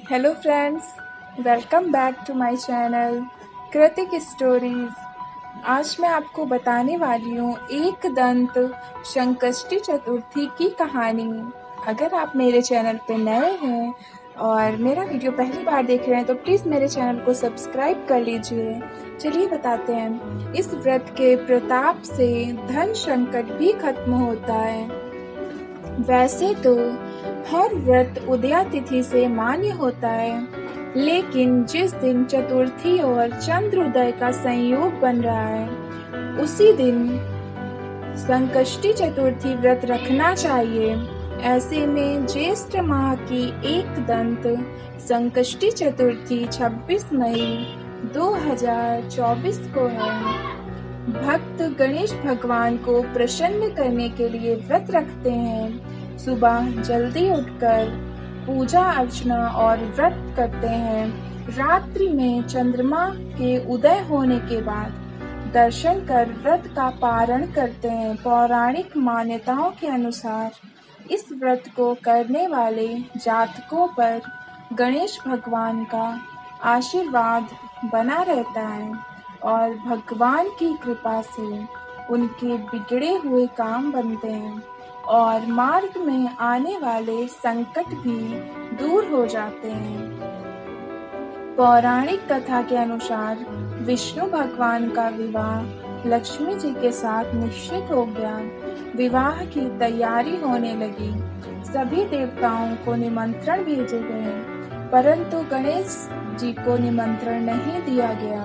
Hello friends, welcome back to my channel Kritik stories. आज मैं आपको बताने वाली हूँ एक दंत संकष्टी चतुर्थी की कहानी। अगर आप मेरे चैनल पे नए हैं और मेरा वीडियो पहली बार देख रहे हैं तो प्लीज़ मेरे चैनल को सब्सक्राइब कर लीजिए। चलिए बताते हैं। इस व्रत के प्रताप से धन संकट भी खत्म होता है। वैसे तो हर व्रत उदया तिथि से मान्य होता है, लेकिन जिस दिन चतुर्थी और चंद्रोदय का संयोग बन रहा है, उसी दिन संकष्टी चतुर्थी व्रत रखना चाहिए। ऐसे में ज्येष्ठ माह की एक दंत संकष्टी चतुर्थी 26 मई 2024 को है। भक्त गणेश भगवान को प्रसन्न करने के लिए व्रत रखते हैं। सुबह जल्दी उठकर पूजा अर्चना और व्रत करते हैं। रात्रि में चंद्रमा के उदय होने के बाद दर्शन कर व्रत का पारण करते हैं। पौराणिक मान्यताओं के अनुसार इस व्रत को करने वाले जातकों पर गणेश भगवान का आशीर्वाद बना रहता है और भगवान की कृपा से उनके बिगड़े हुए काम बनते हैं और मार्ग में आने वाले संकट भी दूर हो जाते हैं। पौराणिक कथा के अनुसार विष्णु भगवान का विवाह लक्ष्मी जी के साथ निश्चित हो गया। विवाह की तैयारी होने लगी। सभी देवताओं को निमंत्रण भेजे गए, परंतु गणेश जी को निमंत्रण नहीं दिया गया।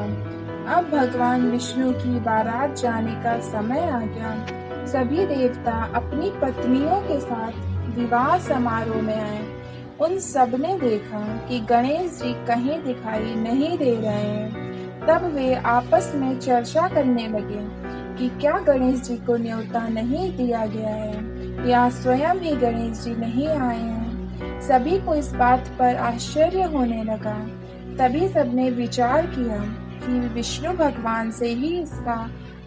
अब भगवान विष्णु की बारात जाने का समय आ गया। सभी देवता अपनी पत्नियों के साथ विवाह समारोह में आए। उन सब ने देखा कि गणेश जी कहीं दिखाई नहीं दे रहे हैं। तब वे आपस में चर्चा करने लगे कि क्या गणेश जी को न्योता नहीं दिया गया है या स्वयं ही गणेश जी नहीं आए हैं। सभी को इस बात पर आश्चर्य होने लगा। तभी सबने विचार किया कि विष्णु भगवान से ही इसका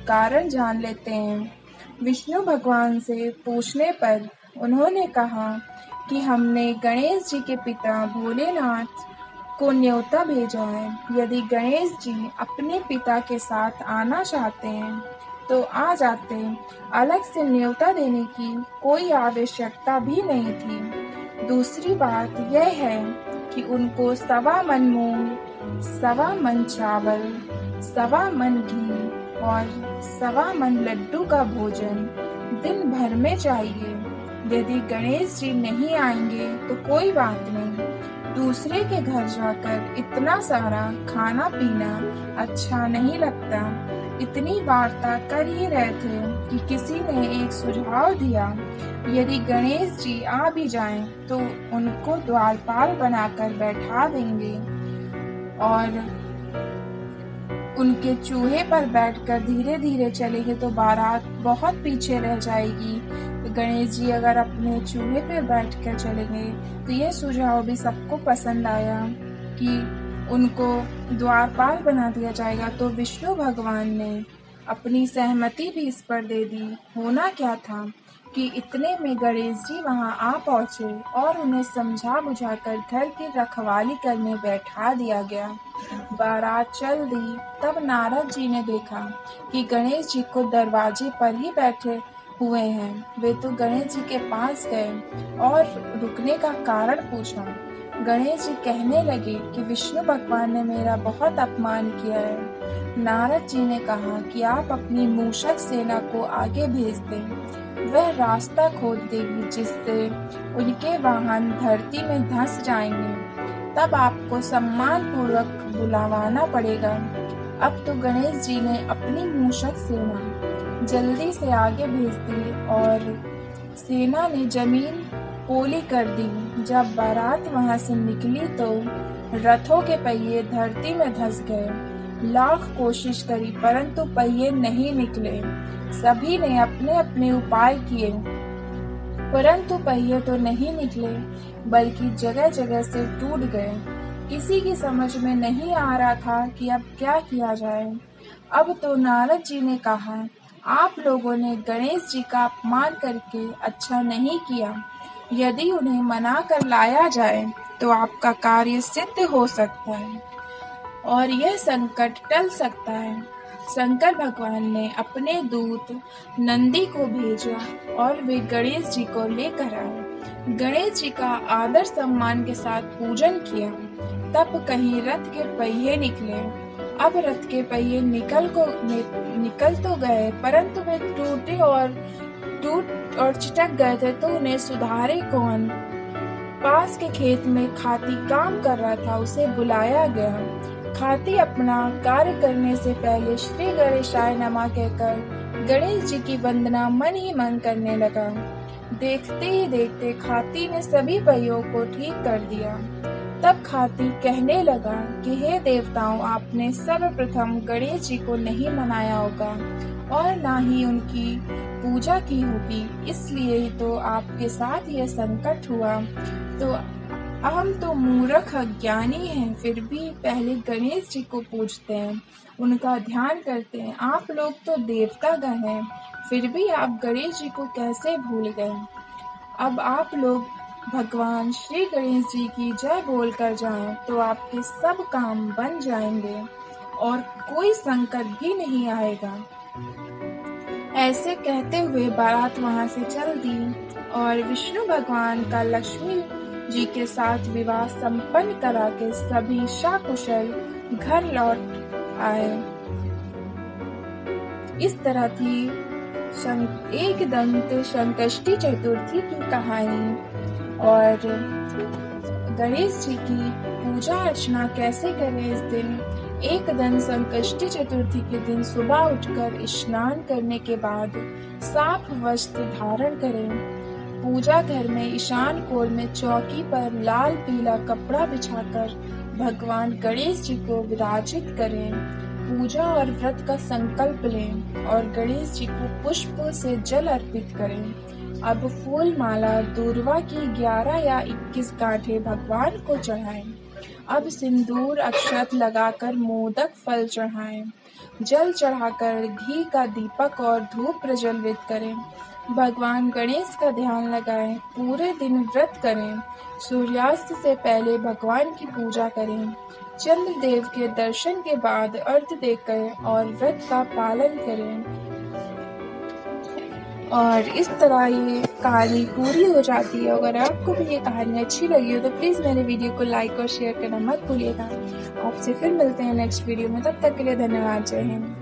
कारण जान लेते हैं। विष्णु भगवान से पूछने पर उन्होंने कहा कि हमने गणेश जी के पिता भोलेनाथ को न्योता भेजा है। यदि गणेश जी अपने पिता के साथ आना चाहते हैं तो आ जाते। अलग से न्योता देने की कोई आवश्यकता भी नहीं थी। दूसरी बात यह है कि उनको 1.25 मन मूंग, 1.25 मन चावल, 1.25 मन घी और 1.25 मन लड्डू का भोजन दिन भर में चाहिए। यदि गणेश जी नहीं आएंगे तो कोई बात नहीं, दूसरे के घर जाकर इतना सारा खाना पीना अच्छा नहीं लगता। इतनी वार्ता कर ही रहे थे कि किसी ने एक सुझाव दिया, यदि गणेश जी आ भी जाएं तो उनको द्वारपाल बनाकर बैठा देंगे और उनके चूहे पर बैठकर धीरे धीरे चलेंगे तो बारात बहुत पीछे रह जाएगी। गणेश जी अगर अपने चूहे पर बैठकर चलेंगे तो यह सुझाव भी सबको पसंद आया कि उनको द्वारपाल बना दिया जाएगा। तो विष्णु भगवान ने अपनी सहमति भी इस पर दे दी। होना क्या था कि इतने में गणेश जी वहां आ पहुंचे और उन्हें समझा बुझाकर घर की रखवाली करने बैठा दिया गया। बारात चल दी। तब नारद जी ने देखा कि गणेश जी को दरवाजे पर ही बैठे हुए हैं। वे तो गणेश जी के पास गए और रुकने का कारण पूछा। गणेश जी कहने लगे कि विष्णु भगवान ने मेरा बहुत अपमान किया है। नारद जी ने कहा कि आप अपनी मूषक सेना को आगे भेज दें। वह रास्ता खोद देगी जिससे उनके वाहन धरती में धंस जाएंगे। तब आपको सम्मान पूर्वक बुलावाना पड़ेगा। अब तो गणेश जी ने अपनी मूषक सेना जल्दी से आगे भेज दी और सेना ने जमीन पोली कर दी। जब बारात वहां से निकली तो रथों के पहिए धरती में धंस गए। लाख कोशिश करी परंतु पहिए नहीं निकले। सभी ने अपने अपने उपाय किए परंतु पहिए तो नहीं निकले बल्कि जगह जगह से टूट गए। किसी की समझ में नहीं आ रहा था कि अब क्या किया जाए। अब तो नारद जी ने कहा, आप लोगों ने गणेश जी का अपमान करके अच्छा नहीं किया। यदि उन्हें मना कर लाया जाए तो आपका कार्य सिद्ध हो सकता है और यह संकट टल सकता है। शंकर भगवान ने अपने दूत नंदी को भेजा और वे गणेश जी को लेकर आए। गणेश जी का आदर सम्मान के साथ पूजन किया। तब कहीं रथ के पहिए निकले। अब रथ के पहिए निकल तो गए, परंतु वे टूट और चिटक गए थे, तो उन्हें सुधारे कौन? पास के खेत में खाती काम कर रहा था, उसे बुलाया गया। खाती अपना कार्य करने से पहले श्री गणेशाय नमः कहकर गणेश जी की वंदना मन ही मन करने लगा। देखते ही देखते खाती ने सभी पहियों को ठीक कर दिया। तब खाती कहने लगा कि हे देवताओं, आपने सर्वप्रथम गणेश जी को नहीं मनाया होगा और ना ही उनकी पूजा की होगी, इसलिए ही तो आपके साथ यह संकट हुआ। तो हम तो मूर्ख अज्ञानी हैं, फिर भी पहले गणेश जी को पूजते हैं, उनका ध्यान करते हैं। आप लोग तो देवतागण हैं, फिर भी आप गणेश जी को कैसे भूल गए? अब आप लोग भगवान श्री गणेश जी की जय बोलकर जाएं, तो आपके सब काम बन जाएंगे और कोई संकट भी नहीं आएगा। ऐसे कहते हुए बारात वहां से चल दी और विष्णु भगवान का लक्ष्मी जी के साथ विवाह संपन्न करा के सभी सकुशल घर लौट आए। इस तरह थी एकदंत संकष्टी चतुर्थी की कहानी। और गणेश जी की पूजा अर्चना कैसे करें इस दिन? एकदंत संकष्टी चतुर्थी के दिन सुबह उठकर स्नान करने के बाद साफ वस्त्र धारण करें। पूजा घर में ईशान कोण में चौकी पर लाल पीला कपड़ा बिछाकर भगवान गणेश जी को विराजित करें। पूजा और व्रत का संकल्प लें और गणेश जी को पुष्प से जल अर्पित करें। अब फूल माला दूर्वा की 11 या 21 गांठें भगवान को चढ़ाएं। अब सिंदूर अक्षत लगाकर मोदक फल चढ़ाएं। जल चढ़ाकर घी का दीपक और धूप प्रज्वलित करें। भगवान गणेश का ध्यान लगाएं। पूरे दिन व्रत करें। सूर्यास्त से पहले भगवान की पूजा करें। चंद्रदेव के दर्शन के बाद अर्घ्य देकर और व्रत का पालन करें। और इस तरह ये कहानी पूरी हो जाती है। अगर आपको भी ये कहानी अच्छी लगी हो तो प्लीज़ मेरे वीडियो को लाइक और शेयर करना मत भूलिएगा। आपसे फिर मिलते हैं नेक्स्ट वीडियो में, तब तक के लिए धन्यवाद। जय हिंद।